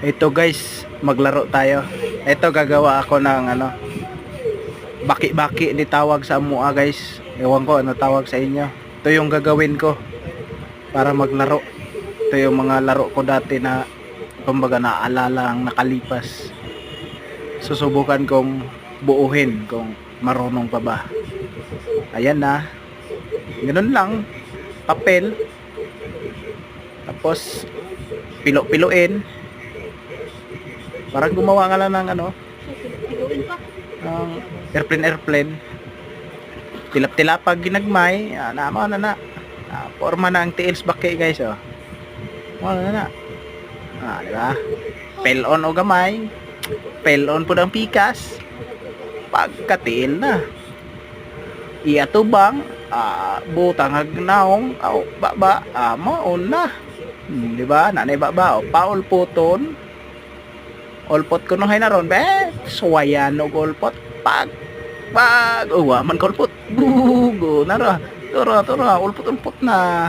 Ito guys, maglaro tayo. Ito gagawa ako ng baki-baki ni tawag sa mua guys. Ewan ko ano tawag sa inyo. Ito yung gagawin ko para maglaro. Ito yung mga laro ko dati na kumbaga naaalala ang nakalipas. Susubukan kong buuhin kung marunong pa ba. Ayan na. Ganun lang. Papel. Tapos pilo-piluin. Parang gumawa nga lang ng airplane. Tilap-tilapag ginagmay. Naman na. Forma na ang tiils baki guys. Oh. Na. Diba? Pelon o gamay. Pelon po ng pikas. Pagkatiil na. Iatubang. Butang agnaong. Baba. Maon na. Diba? Nanay baba. Paul puton. Olpot ko nung hay na ron, suwayan o olpot, pag, man kolpot, bugo, nara, tura, olpot na,